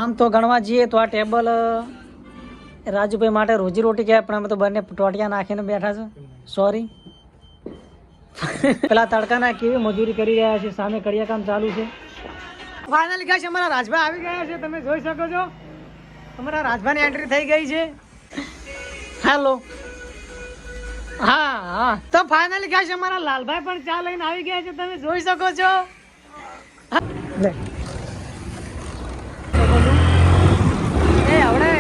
આમ તો ગણવા જઈએ તો આ ટેબલ રાજુભાઈ માટે રોજી રોટી કહેવાય, પણ અમે તો બંને ટોટિયા નાખીને બેઠા છે. સોરી. પેલા તડકાના કેવી મજૂરી કરી રહ્યા છે, સામે કડિયા કામ ચાલુ છે. ફાઇનલી ગાઈસ અમારા રાજભાઈ આવી ગયા છે, તમે જોઈ શકો છો. અમારા રાજભાઈની એન્ટ્રી થઈ ગઈ છે. હેલો. હા હા, તો ફાઇનલી ગાઈસ અમારા લાલભાઈ પણ ચા લઈને આવી ગયા છે, તમે જોઈ શકો છો. લે એ આવડે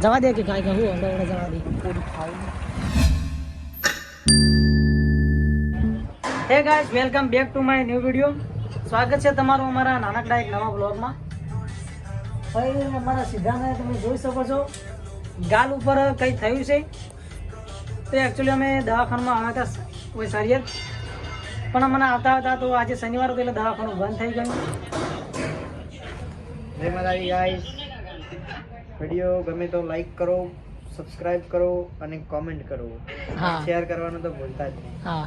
જવા દે કે કાંઈ કહું હમણાં જવા દે. Hey guys, welcome back to my new video. સ્વાગત છે તમારું અમારા નાનકડા એક નવા બ્લોગમાં. ભાઈ અમારા સિદ્ધાંતને તમે જોઈ શકો છો, ગાલ ઉપર કંઈ થયું છે. તો એકચ્યુઅલી અમે દવાખાનામાં આવ્યા હતા વૈસારિયત, પણ અમને આવતા હતા તો આજે શનિવાર હતો એટલે દવાખાનું બંધ થઈ ગયું. જય માતાજી ગાઈસ, વિડીયો ગમે તો લાઈક કરો, સબસ્ક્રાઇબ કરો અને કોમેન્ટ કરો. હા, શેર કરવાનું તો ભૂલતા જ નહીં. હા,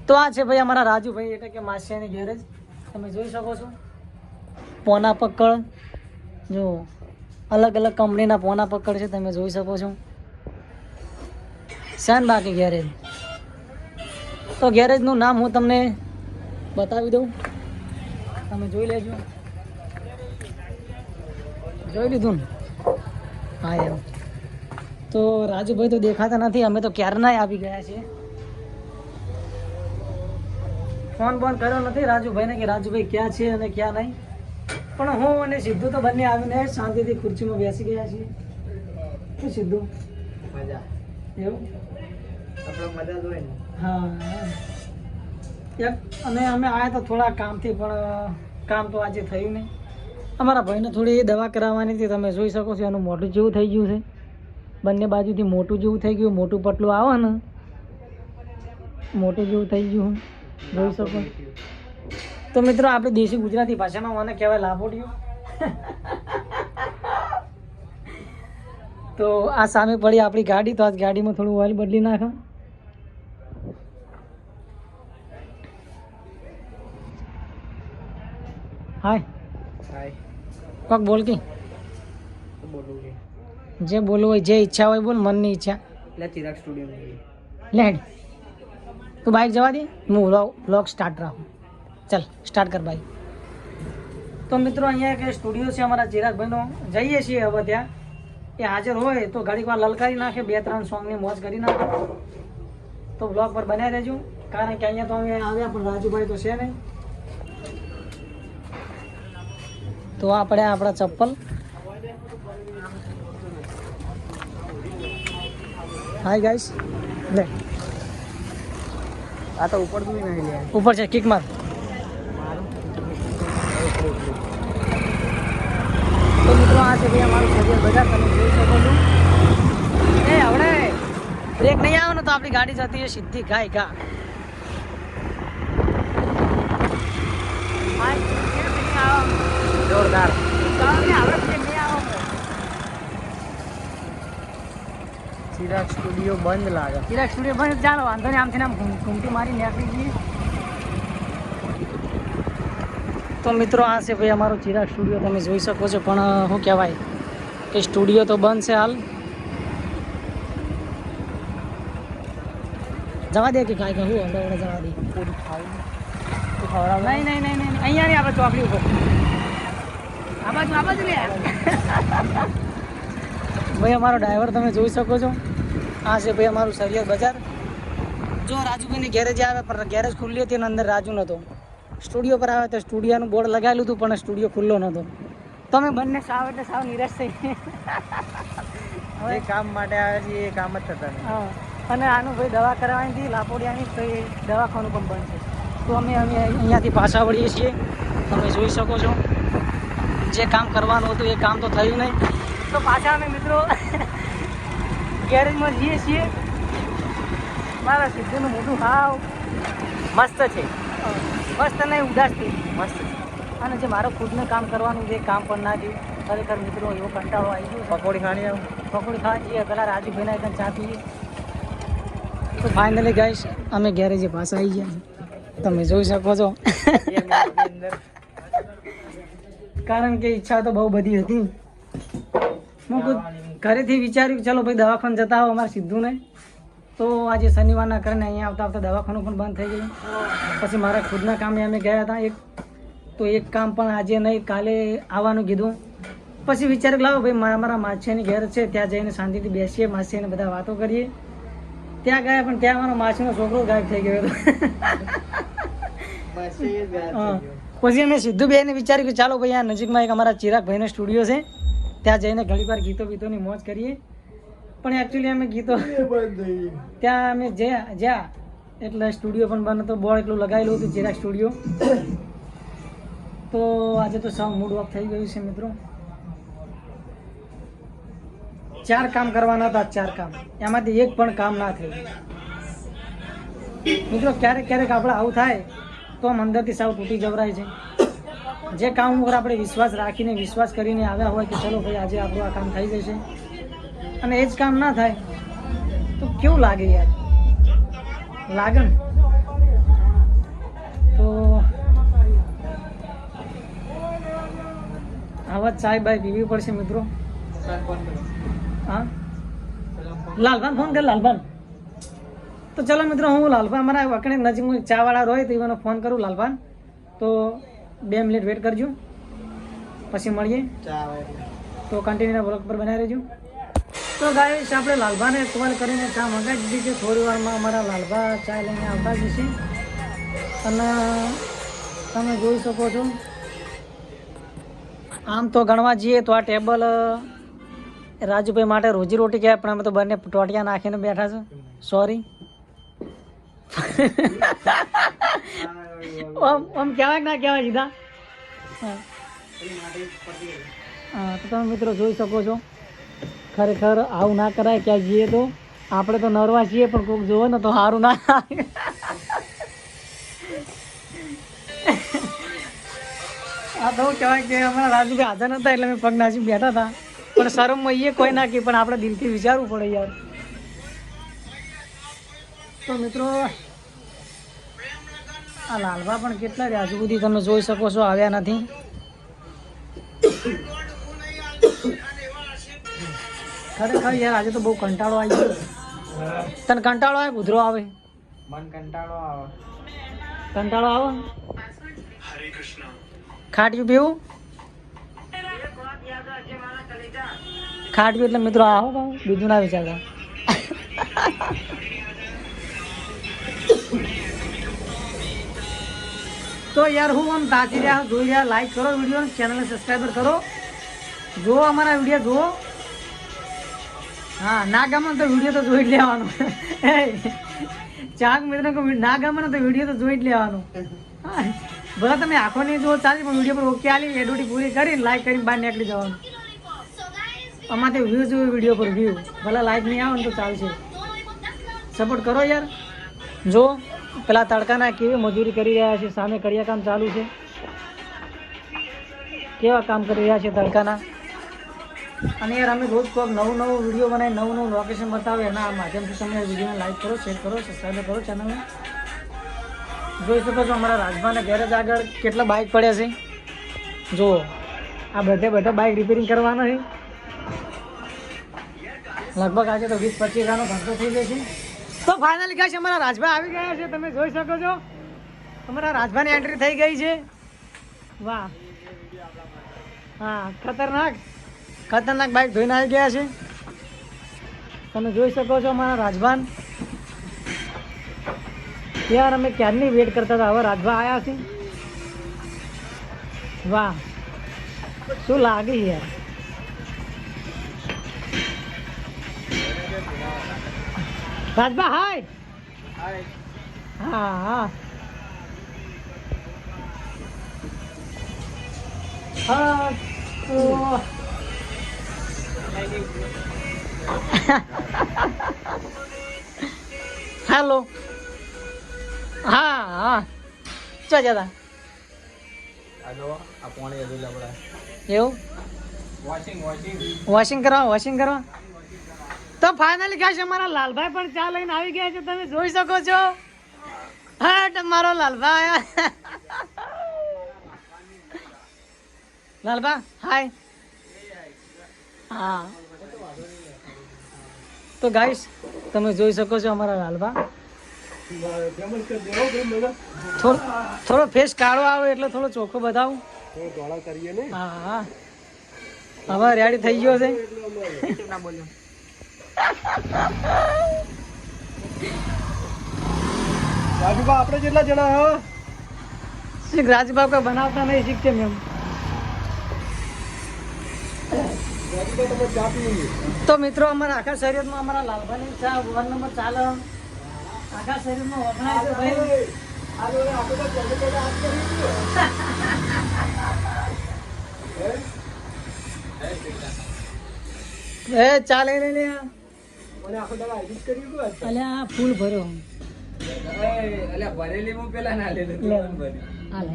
તો આ છે ભાઈ અમારા રાજુભાઈ, એટલે કે માસિયાની ગેરેજ. તમે જોઈ શકો છો પોના પકડ, જો અલગ અલગ કંપનીના પોના પકડ છે, તમે જોઈ શકો છો. શાન બાકી ગેરેજ. તો ગેરેજનું નામ હું તમને બતાવી દઉં, તમે જોઈ લેજો. જોઈ લીધું ને? હા એમ. તો રાજુભાઈ તો દેખાતા નથી, અમે તો ક્યારના આવી ગયા છીએ. ફોન બોન કર્યો નથી રાજુભાઈને કે રાજુભાઈ ક્યાં છે અને ક્યાં નહીં, પણ હું અને સિદ્ધુ તો બંને આવીને શાંતિથી ખુરશીમાં બેસી ગયા છીએ. શું સિદ્ધુ? મજા એવું? આપણો મજા જ હોય ને. હા, અને અમે આવ્યા તો થોડા કામથી, પણ કામ તો આજે થયું નહીં. અમારા ભાઈને થોડી દવા કરાવવાની હતી, તમે જોઈ શકો છો. એનું મોઢું જેવું થઈ ગયું છે, બંને બાજુથી મોટું જેવું થઈ ગયું. મોટું પટલું આવે ને, મોટું જેવું થઈ ગયું, જોઈ શકો. તો મિત્રો આપણે દેશી ગુજરાતી ભાષામાં મને કહેવાય લાભોડિયું. તો આ સામે પડી આપણી ગાડી, તો આ ગાડીમાં થોડું ઓઇલ બદલી નાખો. હાય હાય, કોક બોલ કે તો બોલવું છે. જે બોલવું હોય, જે ઈચ્છા હોય બોલ, મનની ઈચ્છા. એટલે ચિરાગ સ્ટુડિયો લેડ તું બાઇક જવા દે, હું વ્લોગ સ્ટાર્ટ રાખું. ચાલ સ્ટાર્ટ કર બાઇક. તો મિત્રો અહીંયા એક સ્ટુડિયો છે અમારા ચિરાગભાઈનો, જઈએ છીએ હવે ત્યાં. એ હાજર હોય તો ઘડીક વાર લલકારી નાખે, 2-3 સોંગની મોજ કરી નાખે. તો બ્લોગ પર બનાવી દેજો, કારણ કે અહીંયા તો અમે આવ્યા પણ રાજુભાઈ તો છે નહીં. તો આપણે આપણા ચપ્પલ. હાય ગાઈસ, લે આ તો ઉપર તું નહીં લે, ઉપર છે, કિક માર. તો મિત્રો આ છે ભાઈ અમારું સજ્જન બજાર, તમે જોઈ શકો છો. એ હવે બ્રેક નહીં આવે ને તો આપણી ગાડી જતી છે સીધી ગાય ગા. જોરદાર. ચિરાગ સ્ટુડિયો બંધ લાગે. ચિરાગ સ્ટુડિયો બંધ, ચાલો વાંધો નહીં. આમથી આમ ઘૂમટી મારી નીકળી જઈએ. તો મિત્રો આ છે ભાઈ અમારો ચિરાગ સ્ટુડિયો, તમે જોઈ શકો છો. પણ શું કહેવાય કે સ્ટુડિયો તો બંધ છે હાલ. જવા દે કે કાંઈ કહું હમણાં જવા દે. પૂરી ખાવું નહીં નહીં નહીં નહીં, અહીંયા નહીં, આપણે ચોકડી ઉપર. આ બાજુ લે. ભાઈ અમારો ડ્રાઈવર તમે જોઈ શકો છો. આ છે ભાઈ અમારું સરિયત બજાર. જો રાજુભાઈની ગેરેજ આવે, પણ ગેરેજ ખુલ્લી હતી અને અંદર રાજુ નહોતો. સ્ટુડિયો પર આવે તો સ્ટુડિયોનું બોર્ડ લગાવેલું હતું, પણ સ્ટુડિયો ખુલ્લો નહોતો. તો અમે બંને સાવ એટલે સાવ નિરાશ થઈ. જે કામ માટે આવે છે એ કામ જ થતા નહીં. હા, અને આનું ભાઈ દવા કરાવવાની હતી લાપોડિયાની, તો એ દવાખાનું પણ બંધ છે. તો અમે અહીંયાથી પાછા વળીએ છીએ, તમે જોઈ શકો છો. જે કામ કરવાનું હતું એ કામ તો થયું નહીં. તો પાછા અમે મિત્રો ગેરેજમાં જઈએ છીએ. મારા સિદ્ધુનું મોઢું હાવ મસ્ત છે, મસ્ત નહીં ઉદાસ થઈ, મસ્ત છે. અને જે મારું ખુદનું કામ કરવાનું જે કામ પણ ના થયું. ખરેખર મિત્રો એવો કંટાળો આવી ગયો. પકોડી ખાણી આવું, પકોડી ખાવા જઈએ, પેલા રાજુભાઈના એકદમ ચા પીએ. તો ફાઇનલી ગાઈસ અમે ગેરેજે પાછા આવી ગયા, તમે જોઈ શકો છો. કારણ કે ઈચ્છા તો બહુ બધી હતી. હું ઘરેથી વિચાર્યું ચલો ભાઈ દવાખાને જતા આવો અમારે સિદ્ધુને. તો આજે શનિવારના કારણે અહીંયા આવતા આવતા દવાખાનું પણ બંધ થઈ ગયું. પછી મારા ખુદના કામે અમે ગયા હતા એક, તો એક કામ પણ આજે નહીં કાલે આવવાનું કીધું. પછી વિચાર્યું લાવો ભાઈ મારા માછીની ઘેર છે ત્યાં જઈને શાંતિથી બેસીએ, માછીને બધા વાતો કરીએ. ત્યાં ગયા પણ ત્યાં મારો માછીનો છોકરો ગાયબ થઈ ગયો હતો. પછી અમે સિદ્ધુ બેને વિચાર્યું કે ચાલો ભાઈ આ નજીકમાં એક અમારા ચિરાગભાઈનો સ્ટુડિયો છે ત્યાં જઈને ઘણી વાર ગીતો બીતોની મોજ કરીએ. પણ એકચ્યુઅલી અમે ગીતો ત્યાં અમે જ્યાં એટલે સ્ટુડિયો પણ બંધ હતો, બોર્ડ એટલું લગાવેલું હતું ચિરાગ સ્ટુડિયો. તો આજે તો સાવ મૂડ ઓફ થઈ ગયું છે મિત્રો. 4 કામ કરવાના હતા, 4 કામ, એમાંથી એક પણ કામ ના થયું મિત્રો. ક્યારેક ક્યારેક આપણે આવું થાય તો આમ અંદરથી સાવ તૂટી જવરાય છે. જે કામ ઉપર આપણે વિશ્વાસ રાખીને વિશ્વાસ કરીને આવ્યા હોય કે ચલો ભાઈ આજે આપણું આ કામ થઈ જશે, અને એ જ કામ ના થાય તો કેવું લાગે યાર, લાગે ને. તો આવા ચાય બાય પીવી પડશે મિત્રો. હા લાલભાન ફોન કર, લાલભાન. તો ચલો મિત્રો હું લાલભાન અમારા વખણે નજીકમાં ચા વાળા હોય તો એનો ફોન કરું લાલભાન. તો 2 મિનિટ વેટ કરજો પછી મળીએ. તો કન્ટિન્યુના બ્લોગ પર બનાવી રહેજો. તો ગાઈસ આપણે લાલભાને કોલ કરીને ચા મંગાવી દીધી છે. થોડી વારમાં અમારા લાલભા ચા લઈને આવતા જ છે. અને તમે જોઈ શકો છો આમ તો ગણવા જઈએ તો આ ટેબલ રાજુભાઈ માટે રોજીરોટી કહેવાય, પણ અમે તો બંને ટોટિયા નાખીને બેઠા છે. સોરી. આમ કહેવાય કે ના કહેવાય સીધા. હા તો તમે મિત્રો જોઈ શકો છો ખરેખર આવું ના કરાય. ક્યાંય જઈએ તો આપણે તો નરવા છીએ પણ કોઈક જોવે ને તો સારું ના. આ તો કહેવાય કે અમારા રાજુભાઈ હાજર નતા એટલે અમે પગ નાસી બેઠા હતા, પણ શરમમાં એ કોઈ નાખી પણ આપણે દિલથી વિચારવું પડે યાર. તો મિત્રો આ લાલભા પણ કેટલા રહ્યા હજુ સુધી તમે જોઈ શકો છો, આવ્યા નથી. ખરેખર યાર આજે તો બહુ કંટાળો આવી ગયો. તને કંટાળો આવે ઉધરો આવે? મન કંટાળો આવે. કંટાળો આવે? ખાટ્યું પીવું? ખાટ્યું એટલે મિત્રો આવો બીજું ના વિચારતા. તો યાર હું આમ તાકી રહ્યા જોઈ રહ્યા, લાઈક કરો વિડીયો, ચેનલને સબસ્ક્રાઈબર કરો, જુઓ અમારા વિડીયો જુઓ. હા ના ગમે તો વિડીયો તો જોઈ જ લેવાનો. ચાક મિત્રો ના ગમે તો વિડીયો તો જોઈ જ લેવાનો. હા ભલે તમે આખો નહીં જુઓ ચાલે, પણ વિડીયો પર ઓકે આલી એડવર્ટી પૂરી કરીને લાઈક કરીને બહાર નીકળી જવાનું. આમાંથી વ્યૂ જોયું વિડીયો પર વ્યૂ, ભલે લાઈક નહીં આવે ને તો ચાલશે. સપોર્ટ કરો યાર. જો પેલા તડકાના કેવી મજૂરી કરી રહ્યા છે, સામે કડિયા કામ ચાલુ છે, કેવા કામ કરી રહ્યા છે તડકાના. અને યાર અમે રોજ કોઈક નવું વિડીયો બનાવી નવું લોકેશન બતાવે, એના માધ્યમથી તમે વિડીયોને લાઈક કરો, શેર કરો, સબસ્ક્રાઈબ કરો ચેનલને. જોઈ શકો છો અમારા રાજભાના ગેરેજ આગળ કેટલા બાઇક પડ્યા છે. જુઓ આ બધા બાઇક રિપેરિંગ કરવાના છે. લગભગ આજે તો 20-25 હજારનો ધંધો થઈ જાય છે. તો ફાઇનલી ગાઈસ અમારા રાજભાઈ આવી ગયા છે, તમે જોઈ શકો છો અમારા રાજભાઈની એન્ટ્રી થઈ ગઈ છે. વાહ હા ખતરનાક બાઇક ધોઈને આવી ગયા છે. તમે જોઈ શકો છો અમારા રાજભાન. યાર અમે ક્યારની વેટ કરતા હતા, હવે રાજભા આવ્યા છે. વાહ શું લાગે યાર. રાજભા હાય. હા હા હા તો હેલો. હા હા ચો જતા એવું વોશિંગ કરવા. તો ફાઇનલી ગાઈસ અમારા લાલભાઈ પણ ચા લઈને આવી ગયા છે, તમે જોઈ શકો છો. હા તમારો લાલભાઈ લાલબા હાય. હા તો ગાઈસ તમે જોઈ શકો છો અમારા લાલબા થોડો ફેસ કાળો આવે એટલે થોડો ચોખ્ખો બતાવું. હા હા હવે રેડી થઈ ગયો છે. રાજુબા આપણે જેટલા જણા હા રાજબાબ કોઈ બનાવતા નહીં શીખશે મેમ. તો મિત્રો અમારા આખા શરીરમાં અમારા લાલભાની ચા 1 નંબર ચાલે. આખા શરીરમાં વખણાય છે ભાઈ. એ ચાલે લે લે અલે આ ફૂલ ભર્યો. ભરેલી હું પેલા ના લે હાલે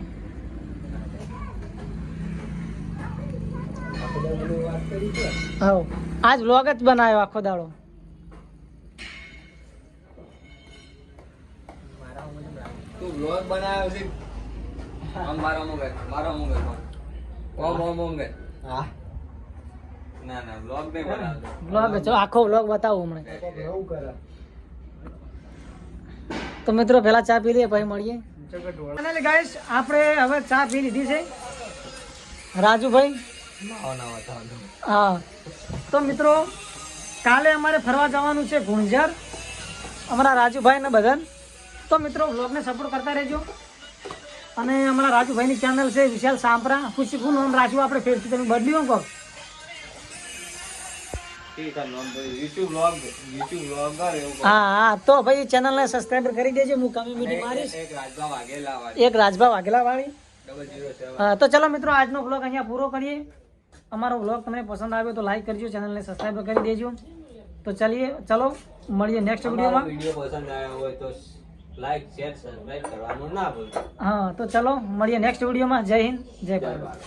હા આજ વ્લોગ જ બનાવ્યો આખો દાડો. તું વ્લોગ બનાવ્યો છે આમ મારો મોંઘે ઓમ હા ના ના વ્લોગ નહીં બનાવતો. વ્લોગ જો આખો વ્લોગ બતાવું હમણાં. એવું કરે તો મિત્રો પહેલા ચા પી લઈએ પછી મળીએ. અને ગાઈસ આપણે હવે ચા પી લીધી છે રાજુભાઈ. હા તો મિત્રો કાલે અમારે ફરવા જવાનું છે ગુંજર અમારા રાજુભાઈ ને બધાને. તો મિત્રો વ્લોગને સપોર્ટ કરતા રહેજો. અને અમારા રાજુભાઈની ચેનલ છે વિશાલ સાંપરા. ખુશીખું નામ રાખ્યું આપણે ફેરથી તમે બદલ્યું કહો. YouTube vlogger એવું કહો. હા હા તો ભાઈ ચેનલને સબસ્ક્રાઈબર કરી દેજો. હું કમ્યુનિટી મારીશ એક રાજભા વાઘેલા વાળી એક રાજભા વાઘેલા વાળી. 007. હા તો ચલો મિત્રો આજનો વ્લોગ અહીંયા પૂરો કરીએ. અમારો વ્લોગ તમને પસંદ આવ્યો તો લાઈક કરજો, ચેનલને સબસ્ક્રાઈબ કરી દેજો. તો ચલો મળીએ નેક્સ્ટ વિડીયોમાં. વિડીયો પસંદ આવ્યો હોય તો લાઈક શેર સબસ્ક્રાઇબ કરવાનું ના ભૂલતા. હા તો ચલો મળીએ નેક્સ્ટ વિડીયોમાં. જય હિન્દ જય ભારત.